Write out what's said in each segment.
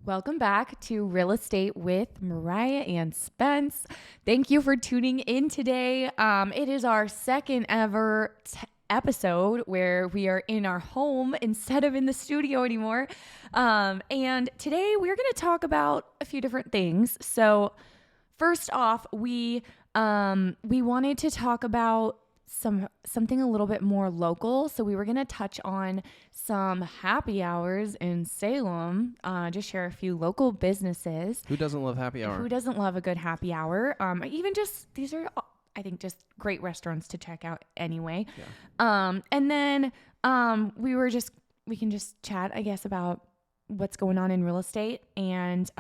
Welcome back to Real Estate with Mariah and Spence. Thank you for tuning in today. It is our second ever episode where we are in our home instead of in the studio anymore. And today we're going to talk about a few different things. So first off, we wanted to talk about something a little bit more local. So we were going to touch on some happy hours in Salem, just share a few local businesses. Who doesn't love happy hour? Who doesn't love a good happy hour? These are, I think, just great restaurants to check out anyway. Yeah. And then we can just chat, I guess, about what's going on in real estate, and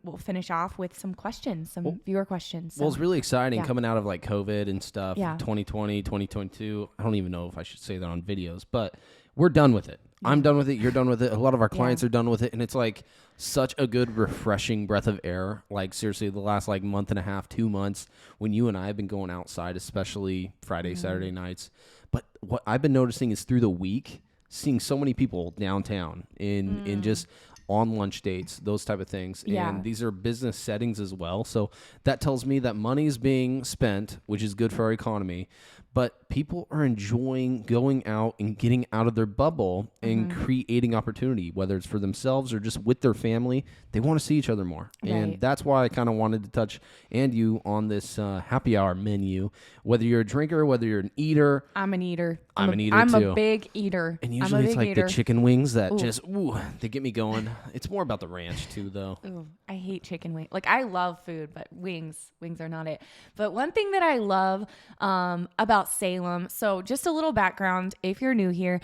we'll finish off with some questions, viewer questions. Well, it's really exciting coming out of like COVID and stuff. Yeah. 2020, 2022. I don't even know if I should say that on videos, but we're done with it. Yeah. I'm done with it. You're done with it. A lot of our clients are done with it. And it's like such a good, refreshing breath of air. Like seriously, the last like month and a half, 2 months, when you and I have been going outside, especially Friday, Saturday nights. But what I've been noticing is through the week, seeing so many people downtown in just on lunch dates, those type of things. Yeah. And these are business settings as well. So that tells me that money is being spent, which is good for our economy. But people are enjoying going out and getting out of their bubble and creating opportunity, whether it's for themselves or just with their family. They want to see each other more. Right. And that's why I kind of wanted to touch and you on this happy hour menu. Whether you're a drinker, whether you're an eater. I'm an eater. I'm an eater I'm too. a big eater. And usually it's like the chicken wings that Ooh. they get me going. It's more about the ranch too, though. Ooh, I hate chicken wings. Like, I love food, but wings are not it. But one thing that I love about Salem, so just a little background if you're new here,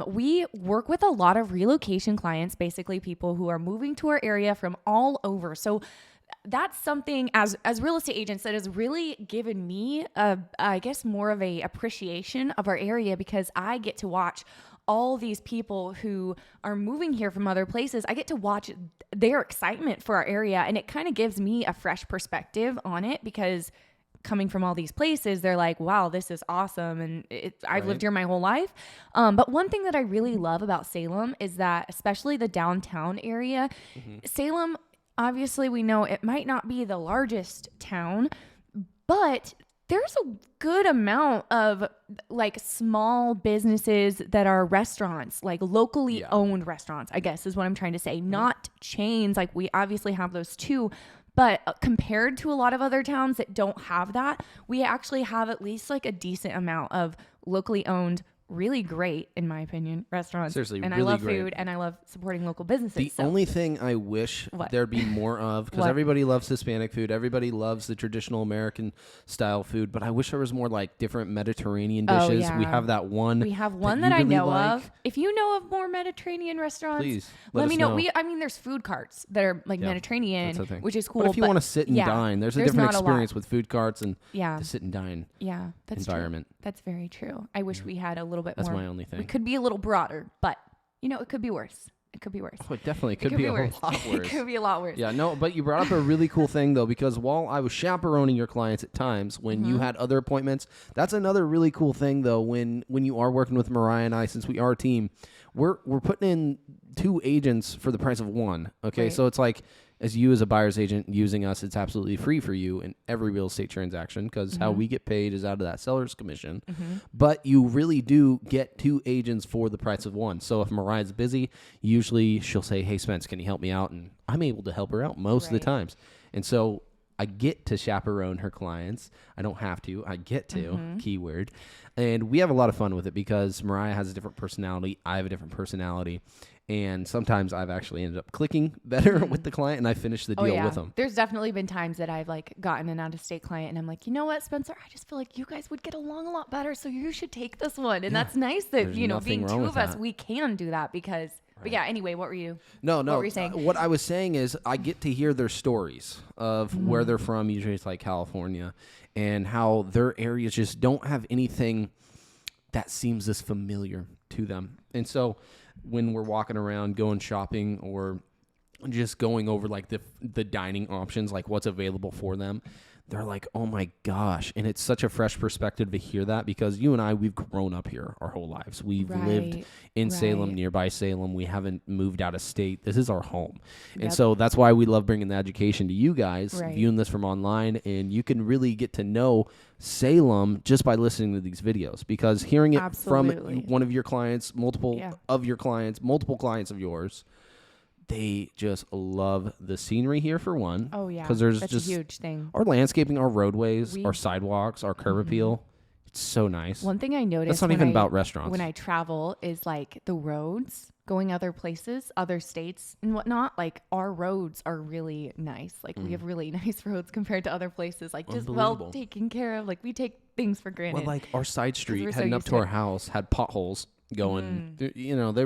we work with a lot of relocation clients, basically people who are moving to our area from all over. So that's something as real estate agents that has really given me I guess more of a appreciation of our area, because I get to watch all these people who are moving here from other places. I get to watch their excitement for our area, and it kind of gives me a fresh perspective on it, because coming from all these places, they're like, wow, this is awesome. And I've lived here my whole life. But one thing that I really love about Salem is that, especially the downtown area, Salem, obviously we know it might not be the largest town, but there's a good amount of like small businesses that are restaurants, like locally owned restaurants, I guess is what I'm trying to say. Not chains. Like, we obviously have those too, but compared to a lot of other towns that don't have that, we actually have at least like a decent amount of locally owned, really great, in my opinion, restaurants. Seriously, and really I love great. Food, and I love supporting local businesses. The only thing I wish there'd be more of, because everybody loves Hispanic food, everybody loves the traditional American style food, but I wish there was more like different Mediterranean dishes. Oh, yeah. We have that one. We have one that I know of. If you know of more Mediterranean restaurants, please let me know. There's food carts that are like Mediterranean, which is cool. But if you want to sit and dine, there's a different experience with food carts and the sit and dine environment. True. That's very true. I wish we had a little bit more. That's my only thing. We could be a little broader, but it could be worse. It could be worse. Oh, it definitely could be a lot worse. It could be a lot worse. Yeah, no, but you brought up a really cool thing, though, because while I was chaperoning your clients at times when you had other appointments, that's another really cool thing, though, when you are working with Mariah and I, since we are a team, we're putting in 2 agents for the price of 1, okay? Right. So it's like, as you as a buyer's agent using us, it's absolutely free for you in every real estate transaction, because how we get paid is out of that seller's commission. But you really do get 2 agents for the price of 1. So if Mariah's busy, usually she'll say, hey, Spence, can you help me out? And I'm able to help her out most of the times. And so I get to chaperone her clients. I don't have to. I get to, keyword. And we have a lot of fun with it, because Mariah has a different personality. I have a different personality. And sometimes I've actually ended up clicking better with the client, and I finish the deal with them. There's definitely been times that I've like gotten an out-of-state client, and I'm like, you know what, Spencer, I just feel like you guys would get along a lot better, so you should take this one. And that's nice that, being 2 of us, we can do that, because... But yeah, anyway, what were you? No. What were you saying? What I was saying is I get to hear their stories of where they're from. Usually it's like California, and how their areas just don't have anything that seems this familiar to them. And so when we're walking around, going shopping, or just going over like the dining options, like what's available for them, they're like, oh my gosh. And it's such a fresh perspective to hear that, because you and I, we've grown up here our whole lives. We've lived in Salem, nearby Salem. We haven't moved out of state. This is our home. And so that's why we love bringing the education to you guys, viewing this from online. And you can really get to know Salem just by listening to these videos, because hearing it from one of your clients, multiple clients of yours, they just love the scenery here, for one. Oh, yeah. Because there's That's just a huge thing. Our landscaping, our roadways, our sidewalks, our curb appeal. It's so nice. One thing I noticed, that's not even about restaurants. When I travel, is like the roads going other places, other states and whatnot. Like our roads are really nice. Like we have really nice roads compared to other places. Like just well taken care of. Like we take things for granted. Well, like our side street heading up to our house had potholes going. You know, they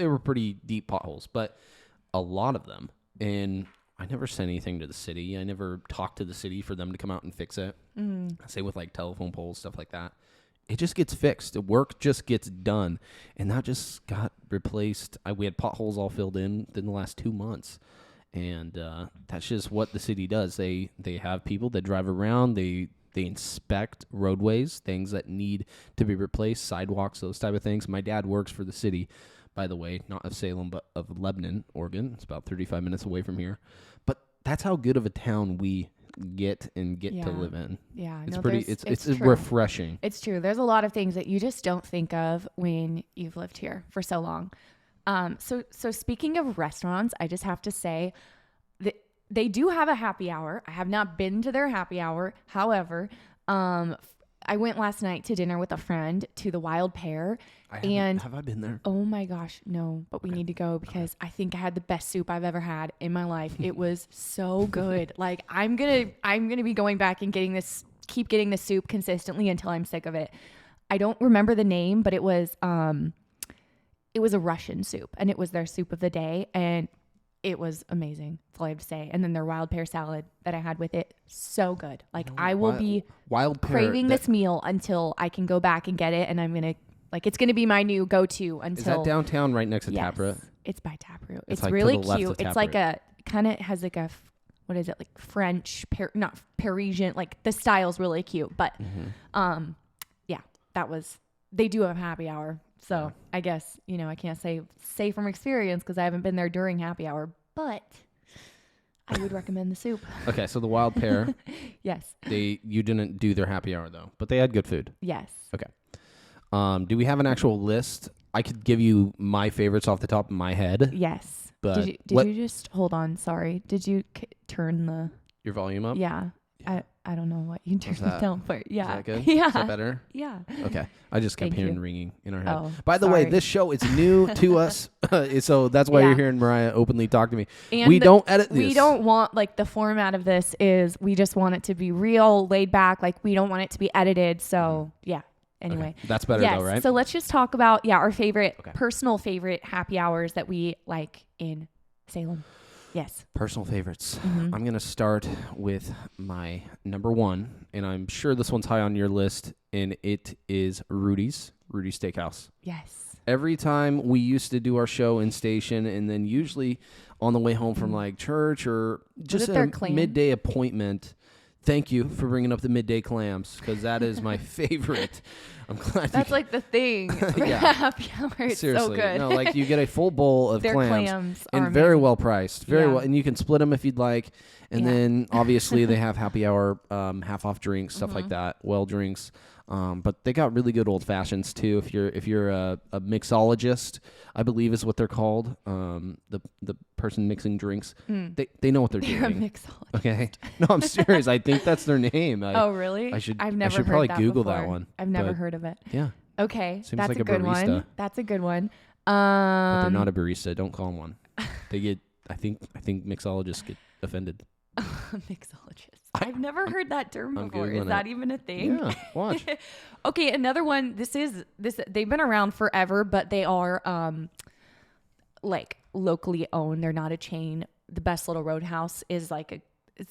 were pretty deep potholes, but a lot of them. And I never sent anything to the city. I never talked to the city for them to come out and fix it. Say with like telephone poles, stuff like that. It just gets fixed. The work just gets done. And that just got replaced. We had potholes all filled in the last 2 months. And that's just what the city does. They have people that drive around. They inspect roadways, things that need to be replaced, sidewalks, those type of things. My dad works for the city, by the way, not of Salem, but of Lebanon, Oregon. It's about 35 minutes away from here. But that's how good of a town we get to live in. Yeah. It's it's refreshing. It's true. There's a lot of things that you just don't think of when you've lived here for so long. So speaking of restaurants, I just have to say that they do have a happy hour. I have not been to their happy hour. However, I went last night to dinner with a friend to the Wild Pear. Have I been there? Oh my gosh, no, but we need to go because I think I had the best soup I've ever had in my life. It was so good. Like I'm going to be going back and keep getting this soup consistently until I'm sick of it. I don't remember the name, but it was a Russian soup, and it was their soup of the day, and it was amazing. That's all I have to say. And then their wild pear salad that I had with it, so good. Like I will be craving this meal until I can go back and get it, and I'm gonna it's gonna be my new go-to until. Is that downtown, right next to Taproot? It's by Taproot. It's like really cute. It's like a kind of has like a what is it, like French, not Parisian. Like the style's really cute, but they do have happy hour. So I guess, I can't say from experience because I haven't been there during happy hour, but I would recommend the soup. Okay, so the Wild Pear. Yes. You didn't do their happy hour though, but they had good food. Yes. Okay. Do we have an actual list? I could give you my favorites off the top of my head. Yes. But did you just hold on? Sorry. Did you turn your volume up? Yeah. I don't know what you turned it down for. Yeah. Is that good? Yeah. Is that better? Yeah. Okay. I just kept hearing ringing in our head. Oh, By the way, this show is new to us. So that's why you're hearing Mariah openly talk to me. And we don't edit this. We don't want, the format of this is we just want it to be real, laid back. We don't want it to be edited. So, yeah. Anyway. Okay. That's better though, right? So let's just talk about, our personal favorite happy hours that we like in Salem. Yes. Personal favorites. Mm-hmm. I'm going to start with my number one, and I'm sure this one's high on your list, and it is Rudy Steakhouse. Yes. Every time we used to do our show in station, and then usually on the way home from church or just a midday appointment. Thank you for bringing up the midday clams, because that is my favorite. I'm glad that's the thing. Yeah. Happy hour. It's seriously, so good. No, you get a full bowl of Their clams are and very amazing. well priced, well, and you can split them if you'd like. And then obviously they have happy hour, half off drinks, stuff like that, well drinks. But they got really good old fashions too. If you're a mixologist, I believe is what they're called. The person mixing drinks, they know what they're doing. They're a mixologist. Okay, no, I'm serious. I think that's their name. Oh, really? I've never heard probably that Google before. that one. I've never heard of it. Yeah. Okay, Seems that's like a good barista. one. That's a good one. But they're not a barista. Don't call them one. They get. I think mixologists get offended. Mixologist. I've never heard that term before. Is Googling that even a thing? Yeah, watch. Okay, another one. This. They've been around forever, but they are locally owned. They're not a chain. The Best Little Roadhouse is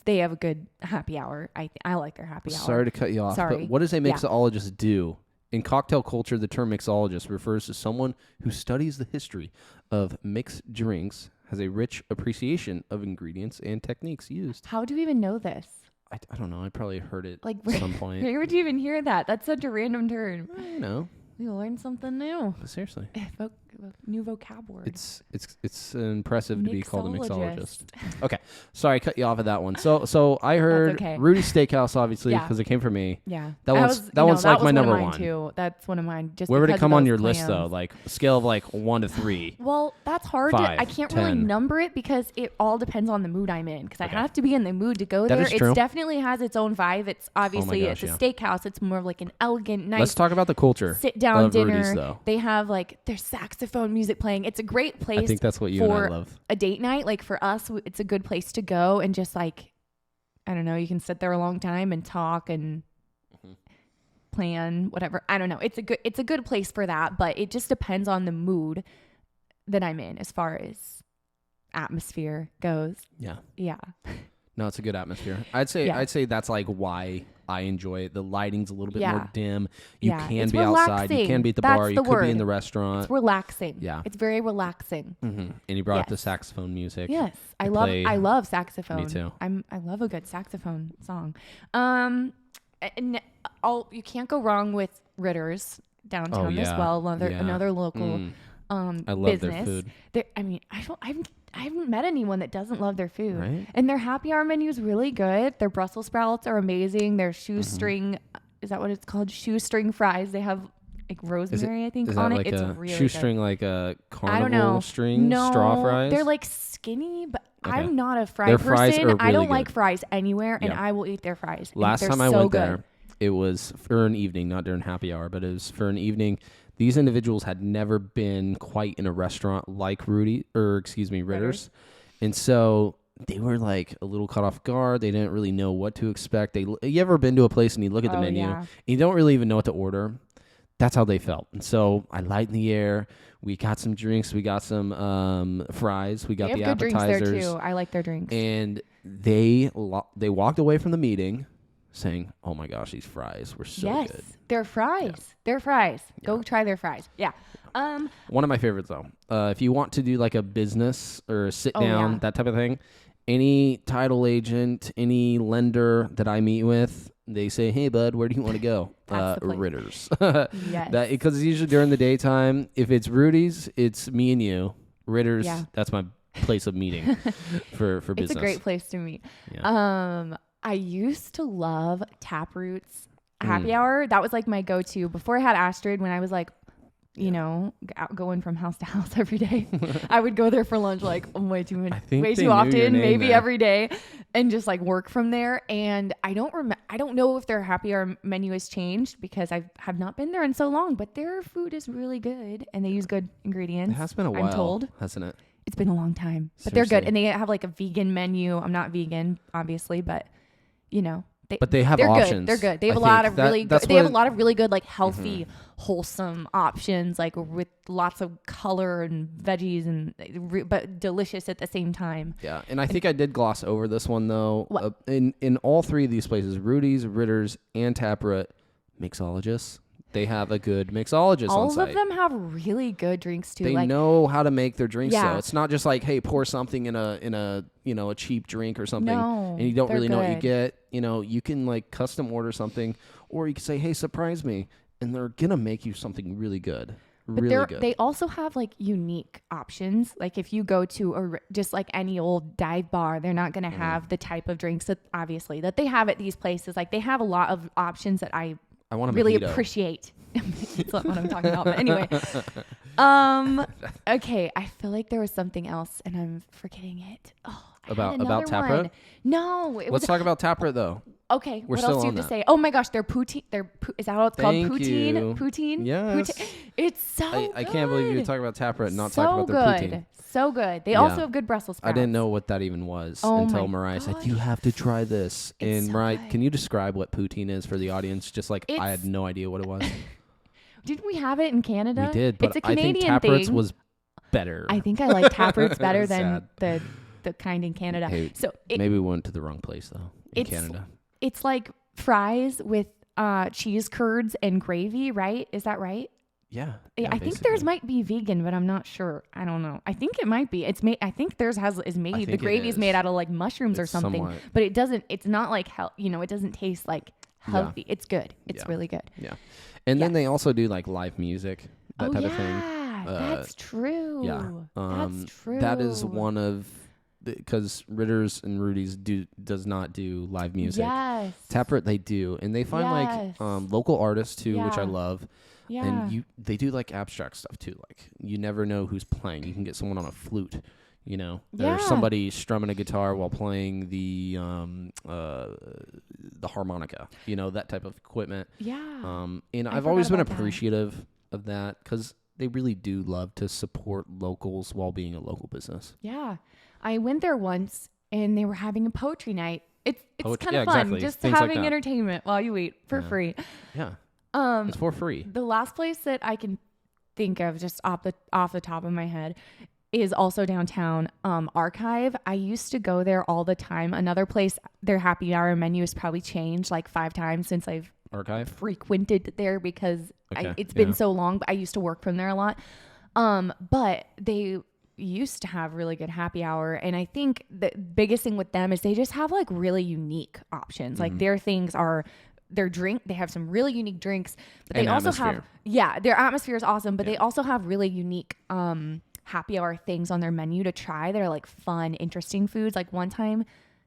they have a good happy hour. I like their happy hour. Sorry to cut you off. Sorry. But what does a mixologist do? In cocktail culture, the term mixologist refers to someone who studies the history of mixed drinks, has a rich appreciation of ingredients and techniques used. How do you even know this? I don't know. I probably heard it Like, at some point. where would you even hear that? That's such a random term. You know. We learned something new. But seriously. New vocabulary. It's impressive to be called a mixologist. Mixologist. Okay. Sorry, I cut you off of that one. So I heard okay. Rudy Steakhouse, obviously, Yeah. because it came from me. Yeah. That one's like my number one. Too. That's one of mine. Just Where would it because come of on those your list, though? clams. Like, a scale of like 1 to 3. Well, that's hard. 5, I can't really 10. number it because it all depends on the mood I'm in. Because Okay. I have to be in the mood to go That there. is true. It definitely has its own vibe. It's obviously gosh, it's a steakhouse. It's more of like an elegant, nice Let's talk about the culture. sit down of dinner. Rudy's, though. They have like their saxophone music playing. It's a great place. I think that's what you and I for love. a date night. Like for us, it's a good place to go and just like, I don't know, you can sit there a long time and talk and plan whatever. I don't know. It's a good place for that, but it just depends on the mood that I'm in as far as atmosphere goes. Yeah. Yeah. No, it's a good atmosphere. I'd say that's like why I enjoy it. The lighting's a little bit more dim. You can It's be outside. You relaxing. can be at the That's bar. You could be in the restaurant. It's relaxing. Yeah. It's very relaxing. And you brought up the Yes. saxophone music. Yes. I play- love saxophone. Me too. I love a good saxophone song. And you can't go wrong with Ritter's downtown as yeah. well. Yeah. Another local I love business. their food. I haven't met anyone that doesn't love their food. Right? And their happy hour menu is really good. Their Brussels sprouts are amazing. Their shoestring, is that what it's called? Shoestring fries. They have like rosemary, I think, Is on that it. like It's a really shoestring, good. like a I don't know. carnival string straw fries? They're like skinny, but Okay. I'm not a fry Their fries person. are I don't really like good. fries anywhere, and Yeah. I will eat their fries. And Last they're time I so went good. there, it was for an evening, not during happy hour, but it was for an evening. These individuals had never been quite in a restaurant like Ritter's. And so they were like a little caught off guard. They didn't really know what to expect. You ever been to a place and you look at the menu and you don't really even know what to order? That's how they felt. And so I light in the air. We got some drinks. We got some fries. We got They the have good appetizers. drinks there too. I like their drinks. And they walked away from the meeting saying, "Oh my gosh, these fries were so good." They're fries. Yeah. They're fries. Yeah. Go try their fries. Yeah. One of my favorites though, if you want to do like a business or a sit down, that type of thing, any title agent, any lender that I meet with, they say, "Hey bud, where do you want to go?" That's the place. Ritter's. Yes. Because it's usually during the daytime. If it's Rudy's, it's me and you. Ritter's, that's my place of meeting for business. It's a great place to meet. Yeah. I used to love Taproot's happy hour. That was like my go-to before I had Astrid. When I was like, you know, going from house to house every day, I would go there for lunch like way too often, maybe every day, and just like work from there. And I don't know if their happy hour menu has changed because I have not been there in so long. But their food is really good, and they use good ingredients. It has been a while, I'm told, hasn't it? It's been a long time, but they're good, and they have like a vegan menu. I'm not vegan, obviously, but you know. But they have options. Good. They're good. They have a lot of really good. They have a lot of really good, like healthy, wholesome options, like with lots of color and veggies, but delicious at the same time. Yeah, and I think I did gloss over this one though. What? In all three of these places, Rudy's, Ritter's, and Taproot, Mixologists, they have a good mixologist on site. All of them have really good drinks too. They know how to make their drinks. Yeah. So it's not just like, hey, pour something in a a cheap drink or something, No, and you don't they're really know what you good. get. You can like custom order something, or you can say, hey, surprise me, and they're gonna make you something really good. But Really good. they also have like unique options. Like if you go to just like any old dive bar, they're not going to have the type of drinks that obviously that they have at these places. Like they have a lot of options that I want to really appreciate. That's not what I'm talking about. But anyway, okay. I feel like there was something else and I'm forgetting it. Oh, About Taproot? No, Let's talk about Taproot though. Okay, We're what still else do you on have to that. say? Oh my gosh, they're poutine. Is that how it's called? Thank Poutine? you. Poutine? Yes. Poutine. It's so I can't believe you good. would talk about Taproot and not So talk about their good. poutine. So good. They Yeah. also have good Brussels sprouts. I didn't know what that even was Oh until my Mariah said, gosh. "You have to try this." It's And so Mariah, good. can you describe what poutine is for the audience? Just like I It's- had no idea what it was. Didn't we have it in Canada? We did, but it's a I think Canadian Taproot's thing. was better. I think I like Taproots better than Sad. the kind in Canada. Hey, So maybe we went to the wrong place though. In It's- Canada, it's like fries with cheese curds and gravy, right? Is that right? Yeah. I think theirs might be vegan, but I'm not sure. I don't know. I think it might be. It's made. I think theirs is made. The gravy is made out of like mushrooms or something. Somewhat. But it doesn't. It's not like it doesn't taste like healthy. Yeah. It's good. It's really good. Yeah. And then they also do like live music, that type of thing. That's true. Yeah. That's true. That is one of because Ritter's and Rudy's does not do live music. Yes. Taproot they do, and they find like local artists too, which I love. Yeah. And they do like abstract stuff too. Like you never know who's playing. You can get someone on a flute. There's somebody strumming a guitar while playing the harmonica. That type of equipment. Yeah. And I've always been appreciative of that because they really do love to support locals while being a local business. Yeah. I went there once and they were having a poetry night. It's kind of fun. Exactly. Just Things having like entertainment while you eat for free. Yeah. It's for free. The last place that I can think of just off the top of my head is also downtown, Archive. I used to go there all the time. Another place, their happy hour menu has probably changed like 5 times since I've frequented there because it's been so long, but I used to work from there a lot. But they used to have really good happy hour. And I think the biggest thing with them is they just have like really unique options. Mm-hmm. Like their things are their drink. They have some really unique drinks, but they also have, their atmosphere is awesome, but they also have really unique, happy hour things on their menu to try. They're like fun, interesting foods. Like one time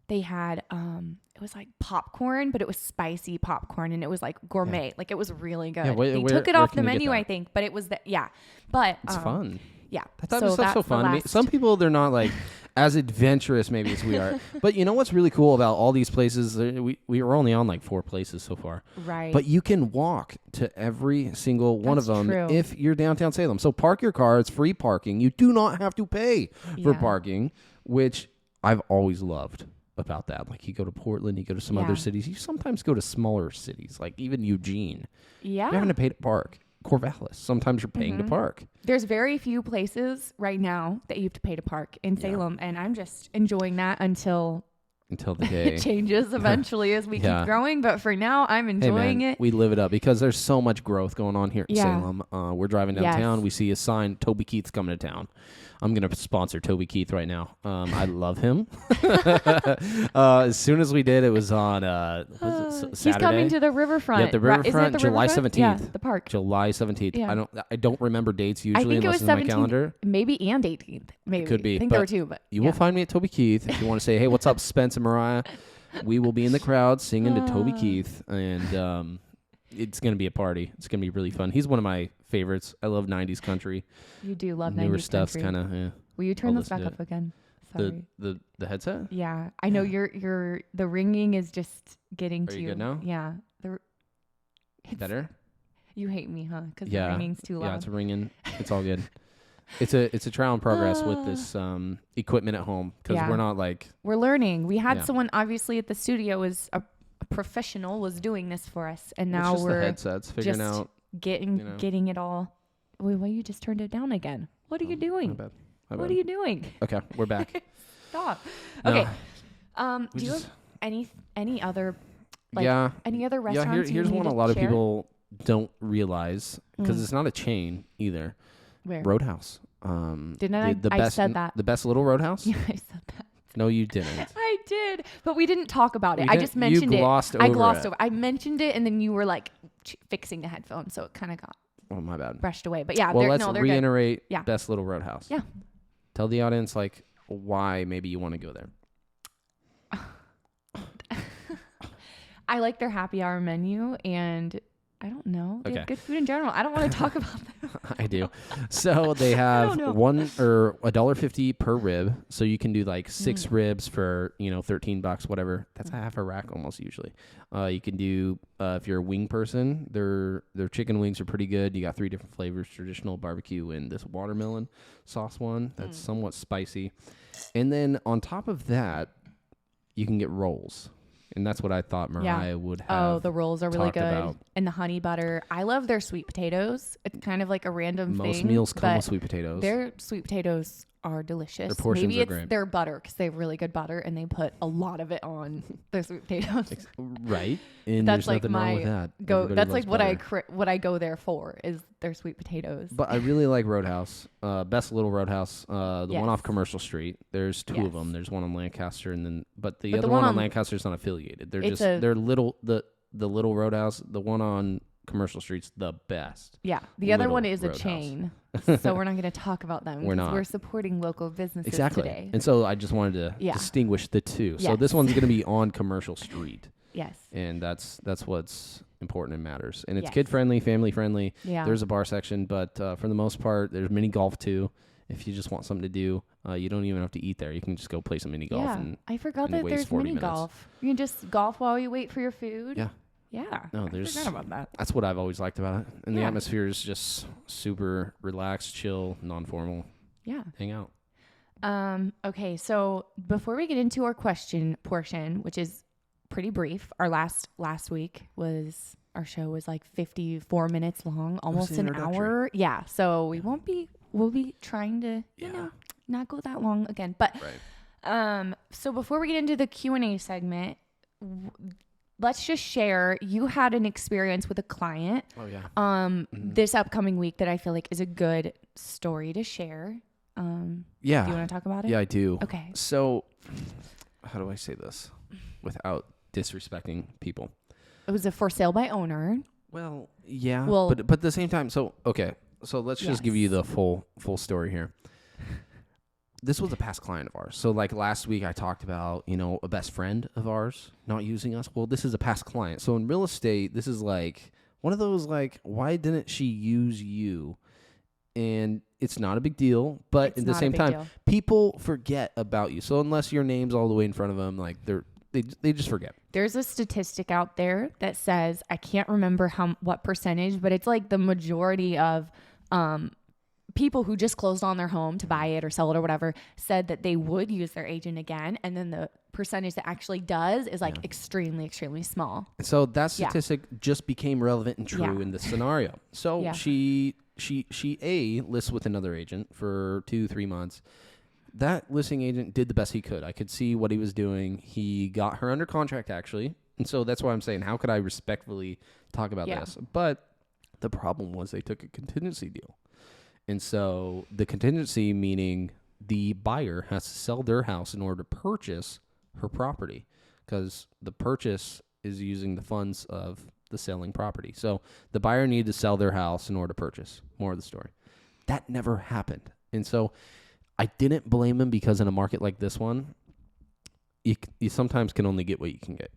they had, it was like popcorn, but it was spicy popcorn and it was like gourmet. Like it was really good. They took it off the menu, I think, but it was but it's fun. Yeah. I thought this stuff's so fun. I mean, some people, they're not like as adventurous maybe as we are. But you know what's really cool about all these places? We were only on like 4 places so far. Right. But you can walk to every single one of them if you're downtown Salem. So park your car. It's free parking. You do not have to pay for parking, which I've always loved about that. Like you go to Portland, you go to some other cities. You sometimes go to smaller cities, like even Eugene. Yeah. You're having to pay to park. Corvallis. Sometimes you're paying to park. There's very few places right now that you have to pay to park in Salem, and I'm just enjoying that until the day it changes eventually as we keep growing. But for now, I'm enjoying it. We live it up because there's so much growth going on here in Salem. We're driving downtown. We see a sign, Toby Keith's coming to town. I'm going to sponsor Toby Keith right now. I love him. As soon as we did, it was on Saturday. He's coming to the riverfront. Yeah, the riverfront, July 17th. Yeah, the park. July 17th. Yeah. I don't remember dates usually. I think unless it was 17th, in my calendar. Maybe and 18th. Maybe. Could be. I think there were 2, but you will find me at Toby Keith if you want to say, hey, what's up, Spence and Mariah? We will be in the crowd singing to Toby Keith, and it's going to be a party. It's going to be really fun. He's one of my favorites. I love 90s country. You do love 90s newer country. Stuff's kind of, Will you turn this back up again? Sorry. The headset? Yeah. I know the ringing is just getting to you. Are you good now? Yeah. Better? You hate me, huh? Because the ringing's too loud. Yeah, it's ringing. It's all good. It's a trial and progress with this equipment at home because we're not like... We're learning. We had someone obviously at the studio was a professional was doing this for us, and now we're the headsets figuring out getting it all. Well, you just turned it down again. What are you doing? My bad. What are you doing? Okay, we're back. Stop. Okay. Do you have any other any other restaurants? Here's one a lot of people don't realize because it's not a chain either. Where? Roadhouse. Didn't I? I said that. The best little Roadhouse? Yeah, I said that. No, you didn't. I did, but we didn't talk about it. I just mentioned it. I glossed over. I mentioned it, and then you were like fixing the headphones, so it kind of got my bad. Brushed away. But yeah, let's they're reiterate good. Best Little Roadhouse. Yeah. Tell the audience why maybe you want to go there. I like their happy hour menu, and I don't know. They have good food in general. I don't want to talk about them. I do. So they have $1.50 per rib. So you can do like 6 ribs for, $13, whatever. That's half a rack almost usually. You can do, if you're a wing person, their chicken wings are pretty good. You got 3 different flavors, traditional, barbecue, and this watermelon sauce one that's somewhat spicy. And then on top of that, you can get rolls. And that's what I thought Mariah would have. Oh, the rolls are really good. About. And the honey butter. I love their sweet potatoes. It's kind of like a random thing. Most meals come with sweet potatoes. Their sweet potatoes are delicious. Their portions Maybe are it's great. their butter because they have really good butter and they put a lot of it on their sweet potatoes. Right. And That's there's like nothing wrong with that. That's Everybody like loves what I go there for is their sweet potatoes. But I really like Roadhouse. Best Little Roadhouse. The Yes. one off Commercial Street. There's two of Yes. them. There's one on Lancaster, and the the other one one on on- Lancaster is not affiliated. They're It's they're little. The Little Roadhouse. The one on Commercial Street's the best. Yeah. The other Little one is a Roadhouse. chain. So we're not going to talk about them. We're 'cause not. We're supporting local businesses Exactly. today. And so I just wanted to Yeah. distinguish the two. So Yes. this one's going to be on Commercial Street, Yes. and that's what's important and matters. And it's Yes. kid friendly, family friendly. Yeah. There's a bar section, but for the most part, there's mini golf too. If you just want something to do, you don't even have to eat there. You can just go play some mini golf. Yeah. And I forgot and that waste there's 40 mini minutes. golf. You can just golf while you wait for your food. Yeah. Yeah. No, I there's- forgot about that. that's what I've always liked about it. And the Yeah. atmosphere is just super relaxed, chill, non-formal. Yeah. Hang out. Okay, so before we get into our question portion, which is pretty brief, our last week was our show was like 54 minutes long, almost the an introductory. hour. Yeah, so we'll be trying to not go that long again. But Right. so before we get into the Q&A segment, let's just share. You had an experience with a client Oh yeah. this upcoming week that I feel like is a good story to share. Yeah. Do you want to talk about it? Yeah, I do. Okay. So, how do I say this without disrespecting people? It was a for sale by owner. Well, yeah. Well- but at the same time, so okay. So let's just give you Yes. the full story here. This was a past client of ours. So like last week I talked about, a best friend of ours not using us. Well, this is a past client. So in real estate, this is like one of those like, why didn't she use you? And it's not a big deal, but It's at the not a same big time, deal. people forget about you. So unless your name's all the way in front of them, like they just forget. There's a statistic out there that says, I can't remember what percentage, but it's like the majority of people who just closed on their home to buy it or sell it or whatever said that they would use their agent again. And then the percentage that actually does is like extremely, extremely small. And so that statistic just became relevant and true Yeah. in this scenario. So Yeah. she lists with another agent for 2-3 months. That listing agent did the best he could. I could see what he was doing. He got her under contract actually. And so that's why I'm saying, how could I respectfully talk about Yeah. this? But the problem was they took a contingency deal. And so the contingency meaning the buyer has to sell their house in order to purchase her property, because the purchase is using the funds of the selling property. So the buyer needed to sell their house in order to purchase. More of the story. That never happened. And so I didn't blame him, because in a market like this one, you sometimes can only get what you can get,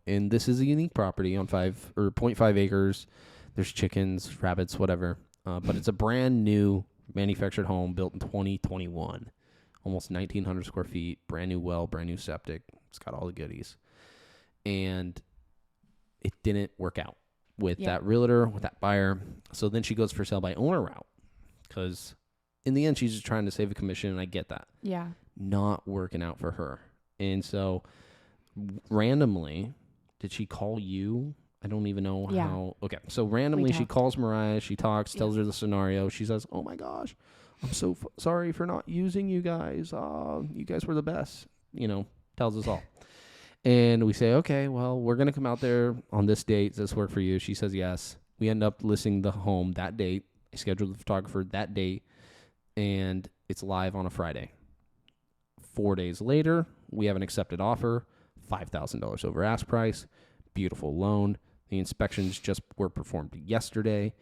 And this is a unique property on 0.5 acres. There's chickens, rabbits, whatever. But it's a brand new manufactured home built in 2021. Almost 1,900 square feet, brand new well, brand new septic. It's got all the goodies. And it didn't work out with that realtor, with that buyer. So then she goes for sale by owner route, because in the end, she's just trying to save a commission, and I get that. Yeah. Not working out for her. And so randomly, did she call you? I don't even know how. Okay, so randomly she calls Mariah. She talks, tells her the scenario. She says, "Oh my gosh, I'm so sorry for not using you guys. You guys were the best." Tells us all. And we say, "Okay, well, we're gonna come out there on this date. Does this work for you?" She says yes. We end up listing the home that date. I scheduled the photographer that date, and it's live on a Friday. 4 days later, we have an accepted offer, $5,000 over ask price, beautiful loan. The inspections just were performed yesterday,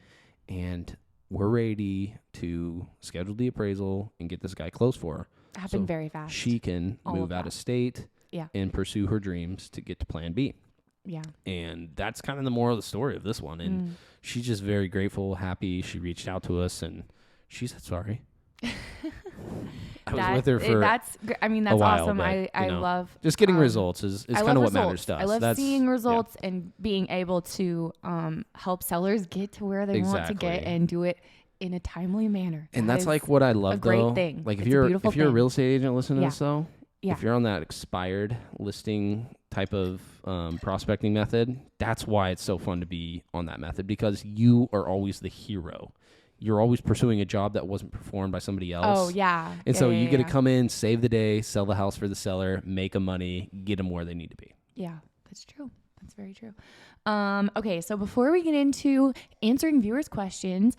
and we're ready to schedule the appraisal and get this guy closed for her. Happened very fast. She can move out of state and pursue her dreams to get to Plan B. Yeah. And that's kind of the moral of the story of this one. And she's just very grateful, happy. She reached out to us, and she said sorry. I was with her for that's a while, awesome. but, I love just getting results is kind of what matters to us. I love That's, seeing results and being able to help sellers get to where they want to get and do it in a timely manner. And that's like what I love, a great though. thing. Like if It's a you're beautiful a thing. real estate agent listening to this, though, Yeah. if you're on that expired listing type of prospecting method, that's why it's so fun to be on that method, because you are always the hero. you're always pursuing a job that wasn't performed by somebody else. Oh, yeah. And yeah, so yeah, you get to yeah. come in, save the day, sell the house for the seller, make them money, get them where they need to be. Yeah, that's true. That's very true. Okay, so before we get into answering viewers' questions,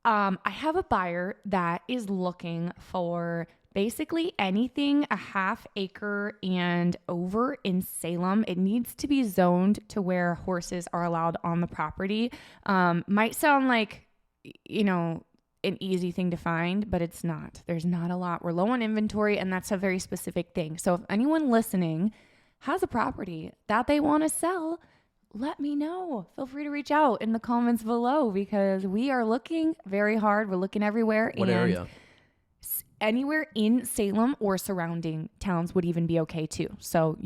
I have a buyer that is looking for basically anything a half acre and over in Salem. It needs to be zoned to where horses are allowed on the property. Might sound like, an easy thing to find, but it's not. There's not a lot. We're low on inventory, and that's a very specific thing. So if anyone listening has a property that they want to sell, let me know. Feel free to reach out in the comments below because we are looking very hard. We're looking everywhere. What area? Anywhere in Salem or surrounding towns would even be okay too. So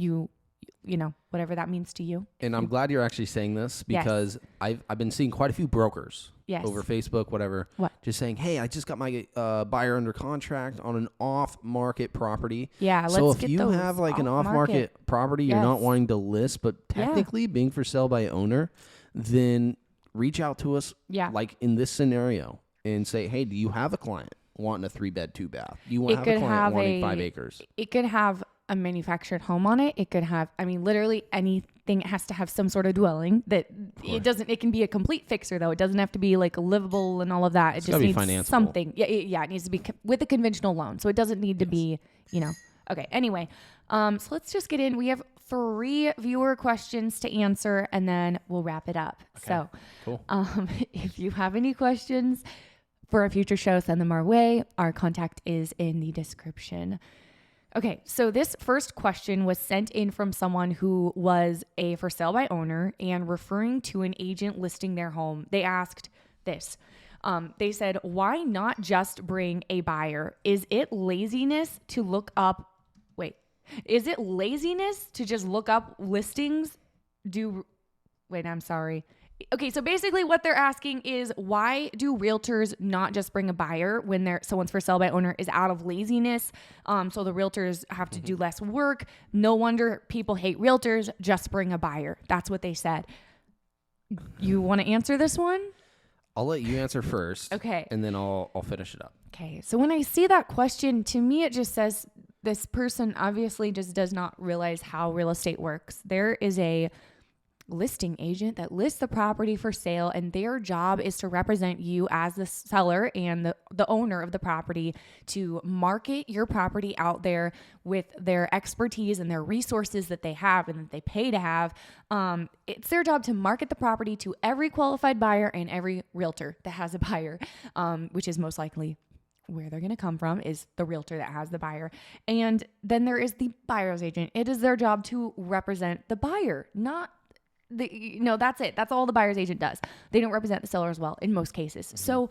whatever that means to you. And I'm glad you're actually saying this because I've been seeing quite a few brokers over Facebook, whatever, just saying, hey, I just got my buyer under contract on an off-market property. Yeah, so if you have like an off-market property you're not wanting to list, but technically being for sale by owner, then reach out to us like in this scenario and say, hey, do you have a client wanting a 3-bed, 2-bath? Do you have a client wanting 5 acres? It could have a manufactured home on it. It could have, literally anything. It has to have some sort of dwelling that it can be a complete fixer though. It doesn't have to be like livable and all of that. It just needs something. Yeah. It needs to be with a conventional loan. So it doesn't need to be, okay. Anyway. So let's just get in. We have 3 viewer questions to answer and then we'll wrap it up. Okay. So, cool. If you have any questions for a future show, send them our way. Our contact is in the description. Okay, so this first question was sent in from someone who was a for sale by owner and referring to an agent listing their home. They asked this. They said, why not just bring a buyer? Is it laziness to just look up listings? I'm sorry. Okay, so basically what they're asking is why do realtors not just bring a buyer when someone's for sale by owner is out of laziness? So the realtors have to do less work. No wonder people hate realtors. Just bring a buyer. That's what they said. You want to answer this one? I'll let you answer first. Okay. And then I'll finish it up. Okay. So when I see that question, to me, it just says this person obviously just does not realize how real estate works. There is a listing agent that lists the property for sale, and their job is to represent you as the seller and the owner of the property to market your property out there with their expertise and their resources that they have and that they pay to have. It's their job to market the property to every qualified buyer and every realtor that has a buyer, which is most likely where they're going to come from is the realtor that has the buyer. And then there is the buyer's agent. It is their job to represent the buyer, that's it. That's all the buyer's agent does. They don't represent the seller as well in most cases. Mm-hmm. So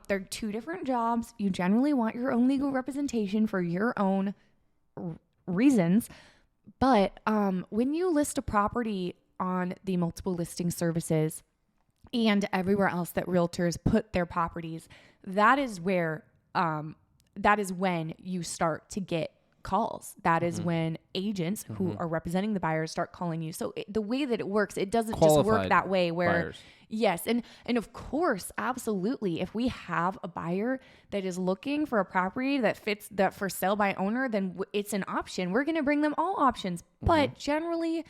they're 2 different jobs. You generally want your own legal representation for your own reasons. But when you list a property on the multiple listing services and everywhere else that realtors put their properties, that is when you start to get calls. That is when agents who are representing the buyers start calling you. So the way that it works, it doesn't just work that way where buyers. Yes. And of course, absolutely. If we have a buyer that is looking for a property that fits that for sale by owner, then it's an option. We're going to bring them all options, but generally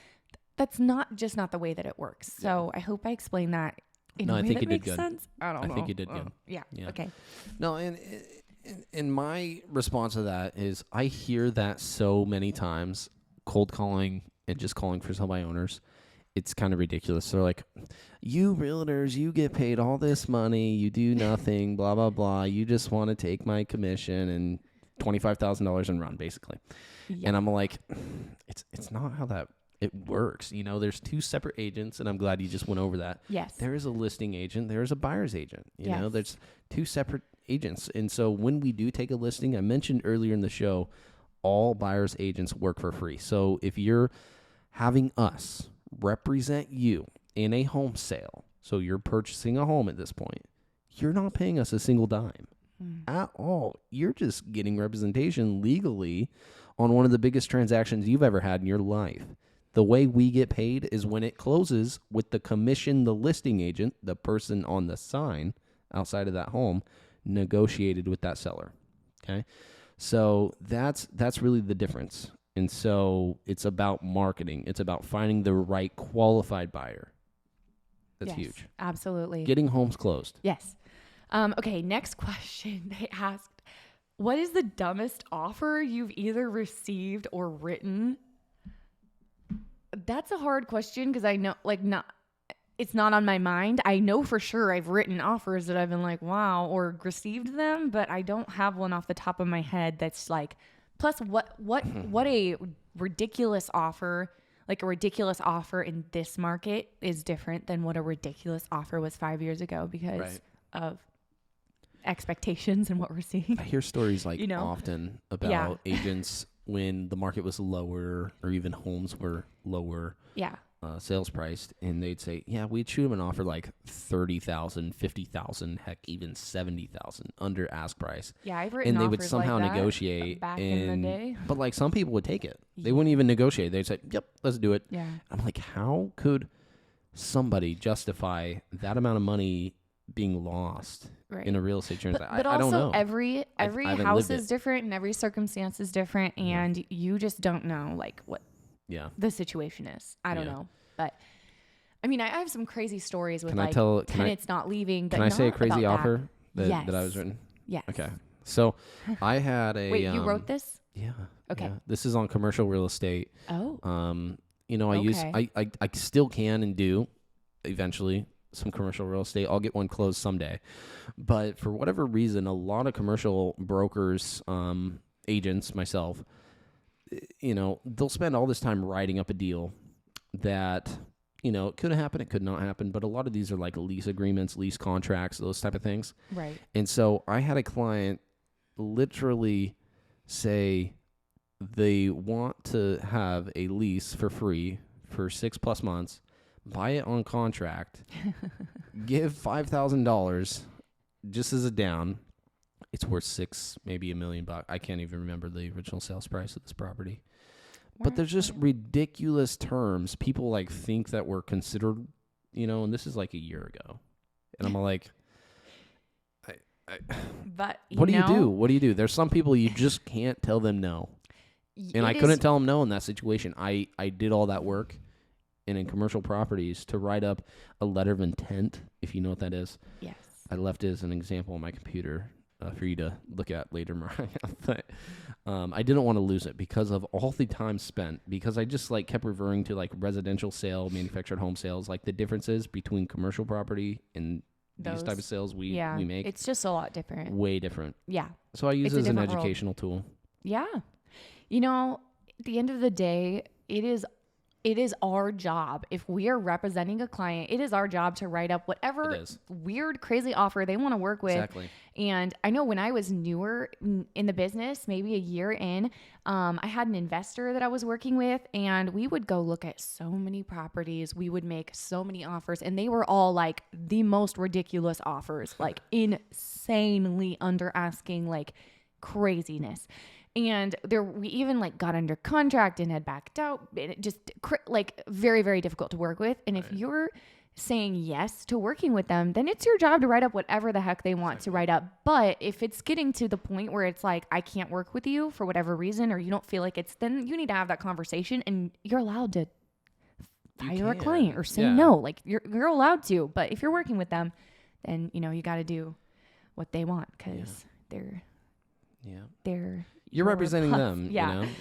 that's not the way that it works. So I hope I explained that in a way that makes sense. I don't know. I think you did good. Yeah. Okay. No, and my response to that is I hear that so many times, cold calling and just calling for sale by owners. It's kind of ridiculous. They're like, you realtors, you get paid all this money. You do nothing, blah, blah, blah. You just want to take my commission and $25,000 and run, basically. Yeah. And I'm like, it's not how it works. There's 2 separate agents, and I'm glad you just went over that. Yes. There is a listing agent. There is a buyer's agent. There's 2 separate agents. And so when we do take a listing, I mentioned earlier in the show, all buyer's agents work for free. So if you're having us represent you in a home sale, so you're purchasing a home at this point, you're not paying us a single dime at all. You're just getting representation legally on one of the biggest transactions you've ever had in your life. The way we get paid is when it closes with the commission, the listing agent, the person on the sign, outside of that home negotiated with that seller. Okay. So that's really the difference. And so it's about marketing. It's about finding the right qualified buyer. That's huge. Absolutely. Getting homes closed. Yes. Okay. Next question. They asked, what is the dumbest offer you've either received or written? That's a hard question because I know, it's not on my mind. I know for sure I've written offers that I've been like, wow, or received them, but I don't have one off the top of my head that's like, plus what a ridiculous offer, like a ridiculous offer in this market is different than what a ridiculous offer was 5 years ago because of expectations and what we're seeing. I hear stories often about agents when the market was lower or even homes were lower. Yeah. Sales priced, and they'd say, yeah, we'd shoot them an offer like 30,000, 50,000, heck, even 70,000 under ask price. Yeah, I've written and they would offers somehow like that negotiate back in the day. But like some people would take it. They wouldn't even negotiate. They'd say, yep, let's do it. Yeah. I'm like, how could somebody justify that amount of money being lost in a real estate transaction? But I don't know. Every house is different and every circumstance is different, and you just don't know like what the situation is. I don't know. But I mean, I have some crazy stories with tenants not leaving. But can I say a crazy offer that I was written? Yes. Okay. So I had a... Wait, you wrote this? Yeah. Okay. Yeah. This is on commercial real estate. Oh. I still can and do eventually some commercial real estate. I'll get one closed someday. But for whatever reason, a lot of commercial brokers, agents, myself, they'll spend all this time writing up a deal that, it could happen, it could not happen, but a lot of these are like lease agreements, lease contracts, those type of things. Right. And so I had a client literally say they want to have a lease for free for 6+ months, buy it on contract, give $5,000 just as a down. It's worth $6, maybe $1 million. I can't even remember the original sales price of this property. But there's just ridiculous terms. People think that were considered, and this is like a year ago. And I'm like, but what do you do? What do you do? There's some people you just can't tell them no. And I couldn't tell them no in that situation. I did all that work. And in commercial properties to write up a letter of intent, if you know what that is. Yes. I left it as an example on my computer for you to look at later, Mariah. But I didn't want to lose it because of all the time spent, because I just kept referring to residential sale, manufactured home sales, the differences between commercial property and these type of sales we make. It's just a lot different. Way different. Yeah. So I use it as an educational tool. Yeah. At the end of the day, it is our job. If we are representing a client, it is our job to write up whatever weird, crazy offer they want to work with. Exactly. And I know when I was newer in the business, maybe a year in, I had an investor that I was working with, and we would go look at so many properties. We would make so many offers, and they were all the most ridiculous offers, insanely under asking, craziness. And we even got under contract and had backed out. And it just very, very difficult to work with. And if you're saying yes to working with them, then it's your job to write up whatever the heck they want to write up. But if it's getting to the point where it's I can't work with you for whatever reason, or you don't feel like it's, then you need to have that conversation, and you're allowed to fire a client or say no. You're allowed to. But if you're working with them, then you got to do what they want, because they're you're representing them,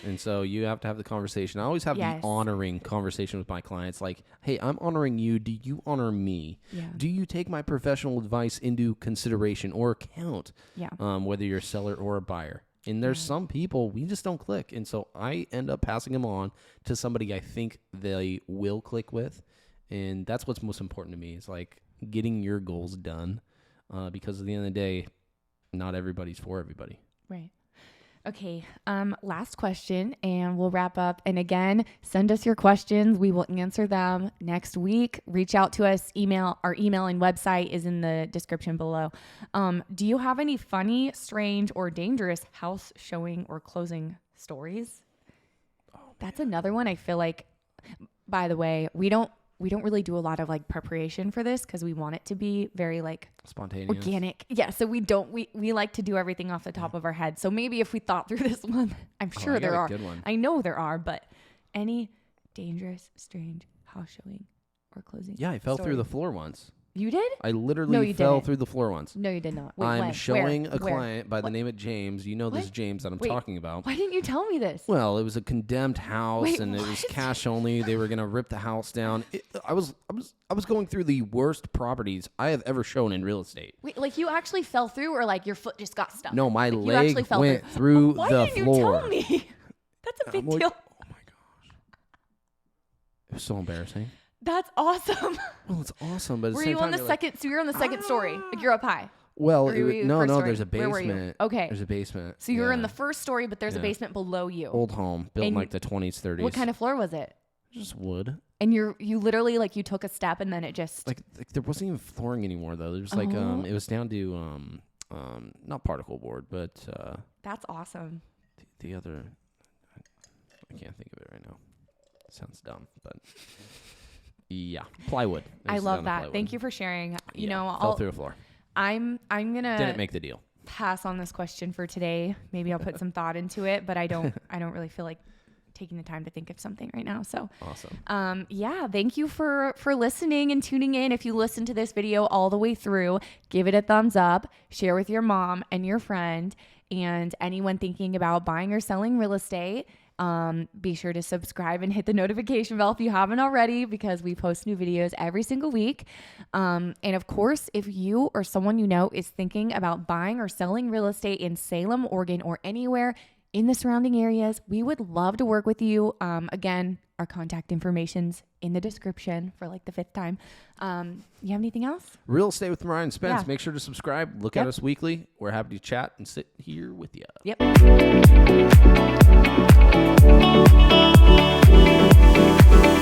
and so you have to have the conversation. I always have the honoring conversation with my clients, hey, I'm honoring you. Do you honor me? Yeah. Do you take my professional advice into consideration or account, whether you're a seller or a buyer? And there's some people, we just don't click. And so I end up passing them on to somebody I think they will click with. And that's what's most important to me, is getting your goals done, because at the end of the day, not everybody's for everybody. Right. Okay. Last question, and we'll wrap up. And again, send us your questions. We will answer them next week. Reach out to us. Our email and website is in the description below. Do you have any funny, strange, or dangerous house showing or closing stories? That's another one. I feel by the way, we don't we don't really do a lot of like preparation for this because we want it to be very like spontaneous, organic. Yeah. So we like to do everything off the top of our head. So maybe if we thought through this one, I'm sure there are. Good one. I know there are, but any dangerous, strange house showing or closing. Yeah, I fell through the floor once. You did? I literally fell through the floor once. No, you did not. Wait, I'm showing a Where? client by the name of James. You know this James that I'm talking about. Why didn't you tell me this? Well, it was a condemned house and it was cash only. They were gonna rip the house down. I was going through the worst properties I have ever shown in real estate. Wait, like you actually fell through, or like your foot just got stuck? No, my like leg went through Why the didn't floor. you tell me? That's a big deal. Oh my gosh, it was so embarrassing. That's awesome. Well, it's awesome, but at the Were same you time, on the second? So you're on the second story. Like you're up high. Well, Or were you no, first story? there's a Where were you? basement. Okay. There's a basement. So you're in the first story, but there's a basement below you. Old home, built in And like the 20s, 30s. What kind of floor was it? Just wood. And you literally like you took a step and then it just Like there wasn't even flooring anymore though. There was like it was down to not particle board, but That's awesome. the other, I can't think of it right now. Sounds dumb, but yeah, plywood. I love that. Thank you for sharing. You know, fell through a floor. I'm gonna Didn't make the deal. pass on this question for today. Maybe I'll put some thought into it, but I don't really feel like taking the time to think of something right now. So awesome. Yeah, thank you for listening and tuning in. If you listen to this video all the way through, give it a thumbs up, share with your mom and your friend and anyone thinking about buying or selling real estate. Be sure to subscribe and hit the notification bell if you haven't already, because we post new videos every single week. And of course, if you or someone you know is thinking about buying or selling real estate in Salem, Oregon, or anywhere in the surrounding areas, we would love to work with you. Again, our contact information's in the description for like the 5th time. You have anything else? Real Estate with Mariah and Spence. Yeah. Make sure to subscribe. Look at us weekly. We're happy to chat and sit here with you. Yep.